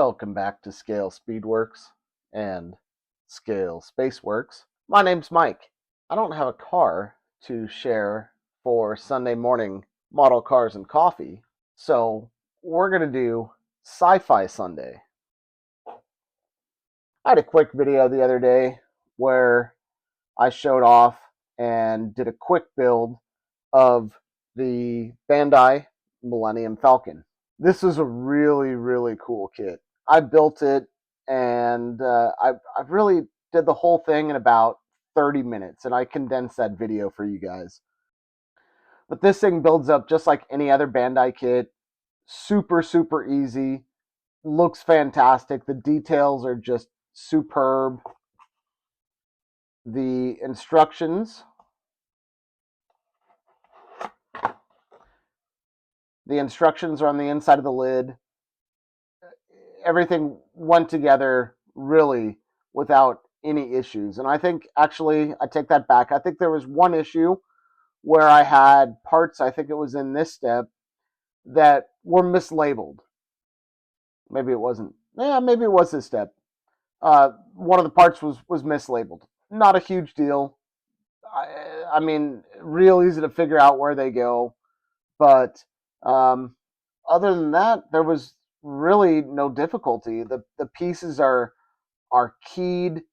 Welcome back to ScaleSpeedworks and ScaleSpaceworks. My name's Mike. I don't have a car to share for Sunday morning model cars and coffee, so we're going to do Sci-Fi Sunday. I had a quick video the other day where I showed off and did a quick build of the Bandai Millennium Falcon. This is a really cool kit. I built it, and I really did the whole thing in about 30 minutes, and I condensed that video for you guys. But this thing builds up just like any other Bandai kit. Super easy. Looks fantastic. The details are just superb. The instructions. The instructions are on the inside of the lid. Everything went together really without any issues. And I think, actually, I take that back. I think there was one issue where I had parts, I think it was in this step, that were mislabeled. Maybe it wasn't. Yeah, maybe it was this step. One of the parts was mislabeled. Not a huge deal. I mean, real easy to figure out where they go. But other than that, there was really no difficulty. The pieces are keyed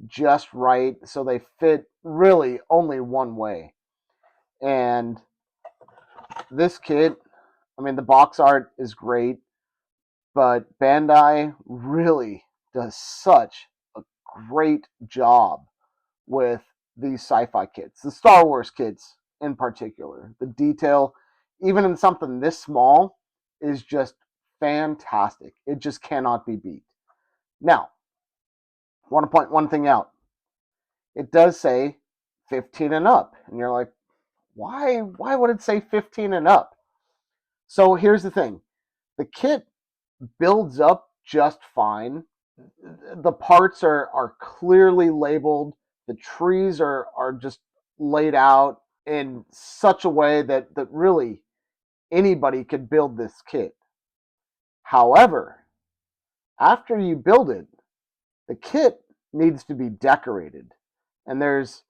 just right, so they fit really only one way. And this kit, I mean, the box art is great, but Bandai really does such a great job with these sci-fi kits, the Star Wars kits in particular. The detail, even in something this small, is just fantastic. It just cannot be beat. Now, I want to point one thing out. It does say 15 and up, and you're like, why would it say 15 and up? So here's the thing. The kit builds up just fine. The parts are clearly labeled. The trees are just laid out in such a way that really anybody could build this kit. However, after you build it, the kit needs to be decorated. And there's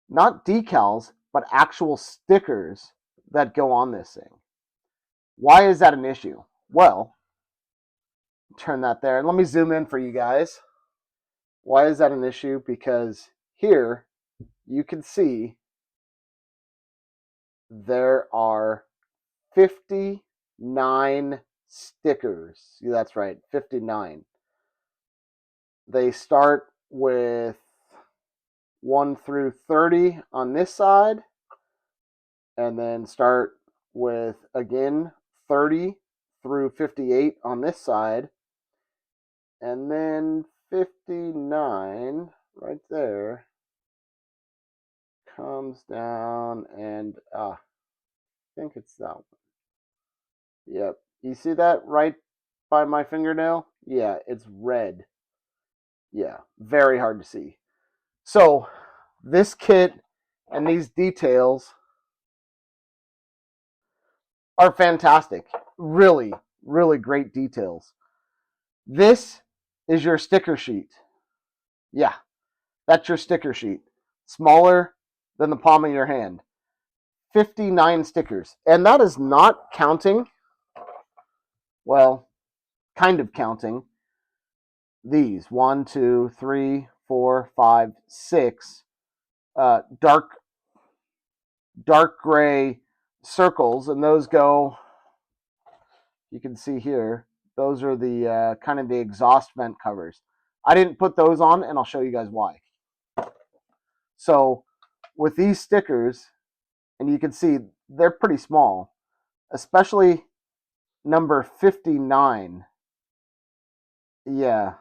not decals, but actual stickers that go on this thing. Why is that an issue? Well, turn that there. And let me zoom in for you guys. Why is that an issue? Because here you can see there are 59 stickers. See, that's right, 59. They start with 1 through 30 on this side, and then start with, again, 30 through 58 on this side, and then 59 right there comes down, and I think it's that one. Yep. You see that right by my fingernail? Yeah, it's red. Yeah, very hard to see. So this kit and these details are fantastic. Really great details. This is your sticker sheet. Yeah, that's your sticker sheet. Smaller than the palm of your hand. 59 stickers. And that is not counting, well, kind of counting these 1, 2, 3, 4, 5, 6 dark gray circles, and those go, you can see here, those are the kind of the exhaust vent covers. I didn't put those on, and I'll show you guys why. So with these stickers, and you can see they're pretty small, especially number 59. Yeah,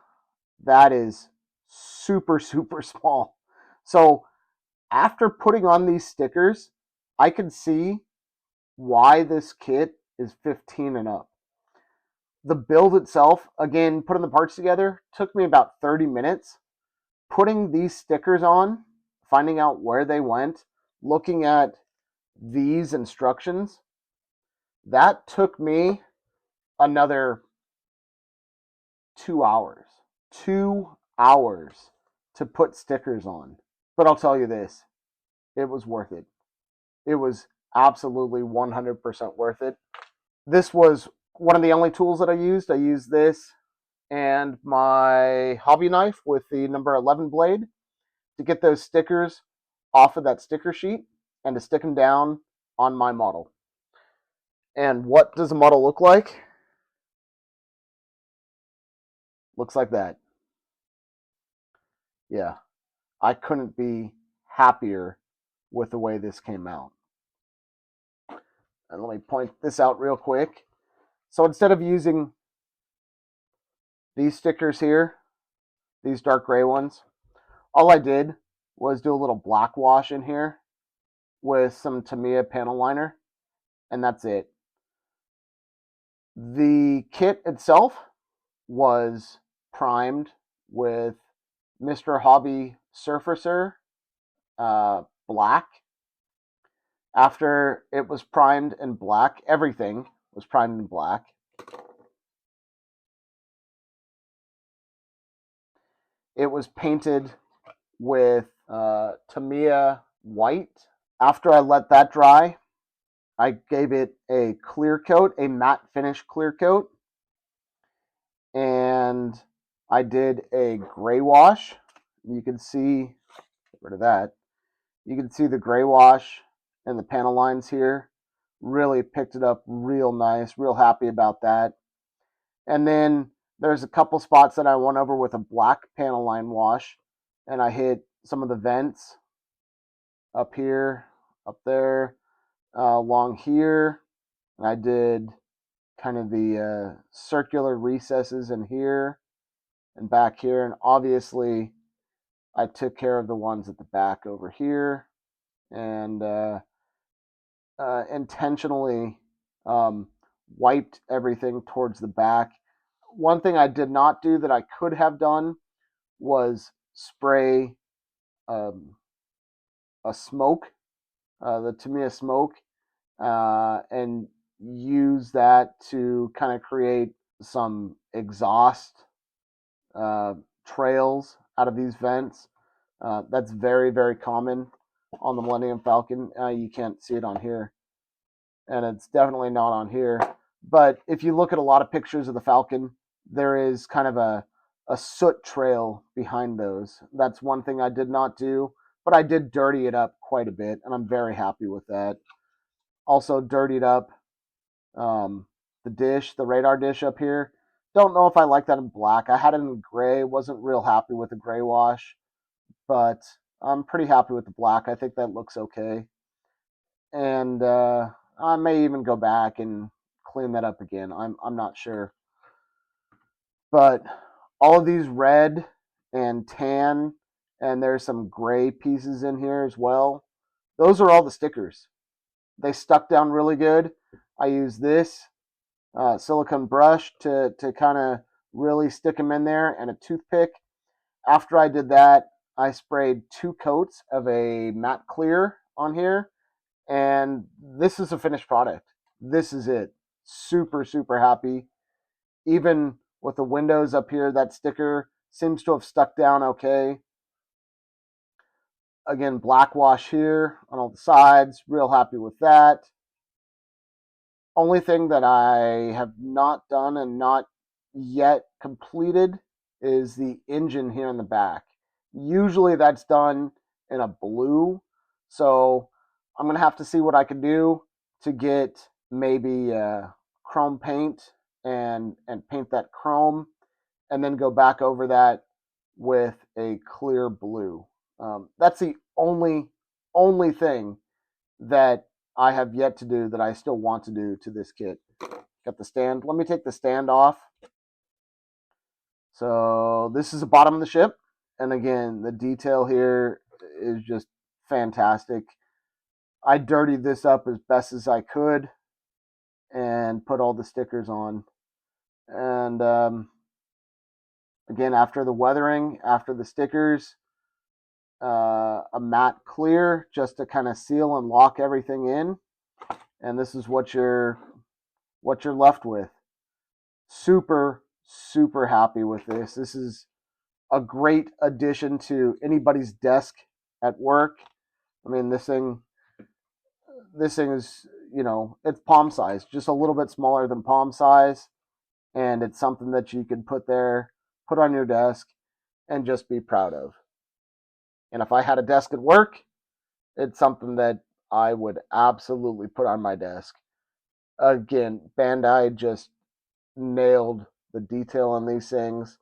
that is super small. So after putting on these stickers, I can see why this kit is 15 and up. The build itself, again, putting the parts together, took me about 30 minutes. Putting these stickers on, finding out where they went, looking at these instructions, that took me another 2 hours. 2 hours to put stickers on. But I'll tell you this, it was worth it. It was absolutely 100% worth it. This was one of the only tools that I used. I used this and my hobby knife with the number 11 blade to get those stickers off of that sticker sheet and to stick them down on my model. And what does a model look like? Looks like that. Yeah, I couldn't be happier with the way this came out. And let me point this out real quick. So instead of using these stickers here, these dark gray ones, all I did was do a little black wash in here with some Tamiya panel liner, and that's it. The kit itself was primed with Mr. Hobby Surfacer black. After it was primed in black, everything was primed in black. It was painted with Tamiya white. After I let that dry, I gave it a clear coat, a matte finish clear coat, and I did a gray wash. You can see, get rid of that. You can see the gray wash and the panel lines here. Really picked it up real nice, real happy about that. And then there's a couple spots that I went over with a black panel line wash, and I hit some of the vents up here, up there, along here. And I did kind of the circular recesses in here and back here. And obviously, I took care of the ones at the back over here and intentionally wiped everything towards the back. One thing I did not do that I could have done was spray a smoke, the Tamiya smoke, and use that to kind of create some exhaust trails out of these vents. That's very, very common on the Millennium Falcon. You can't see it on here, and it's definitely not on here. But if you look at a lot of pictures of the Falcon, there is kind of a soot trail behind those. That's one thing I did not do, but I did dirty it up quite a bit, and I'm very happy with that. Also dirtied up the dish, the radar dish up here. Don't know if I like that in black. I had it in gray. Wasn't real happy with the gray wash, but I'm pretty happy with the black. I think that looks okay. And I may even go back and clean that up again. I'm not sure. But all of these red and tan, and there's some gray pieces in here as well. Those are all the stickers. They stuck down really good. I use this silicone brush to kind of really stick them in there, and a toothpick. After I did that, I sprayed 2 coats of a matte clear on here, and this is a finished product. This is it. Super, super happy. Even with the windows up here, that sticker seems to have stuck down okay. Again, black wash here on all the sides. Real happy with that. Only thing that I have not done and not yet completed is the engine here in the back. Usually that's done in a blue, so I'm going to have to see what I can do to get maybe chrome paint and paint that chrome, and then go back over that with a clear blue. That's the only thing that I have yet to do that I still want to do to this kit. Got the stand. Let me take the stand off. So this is the bottom of the ship. And again, the detail here is just fantastic. I dirtied this up as best as I could and put all the stickers on. And again, after the weathering, after the stickers, a matte clear just to kind of seal and lock everything in. And this is what you're left with. Super, super happy with this. This is a great addition to anybody's desk at work. I mean, this thing is, it's palm size, just a little bit smaller than palm size, and it's something that you can put there, put on your desk, and just be proud of. And if I had a desk at work, it's something that I would absolutely put on my desk. Again, Bandai just nailed the detail on these things.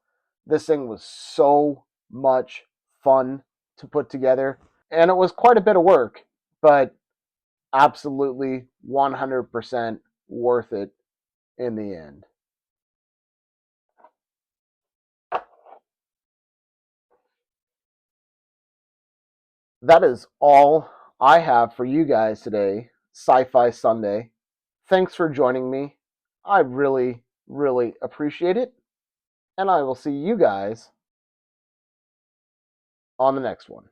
This thing was so much fun to put together, and it was quite a bit of work, but absolutely 100% worth it in the end. That is all I have for you guys today, Sci Fi Sunday. Thanks for joining me. I really, really appreciate it. And I will see you guys on the next one.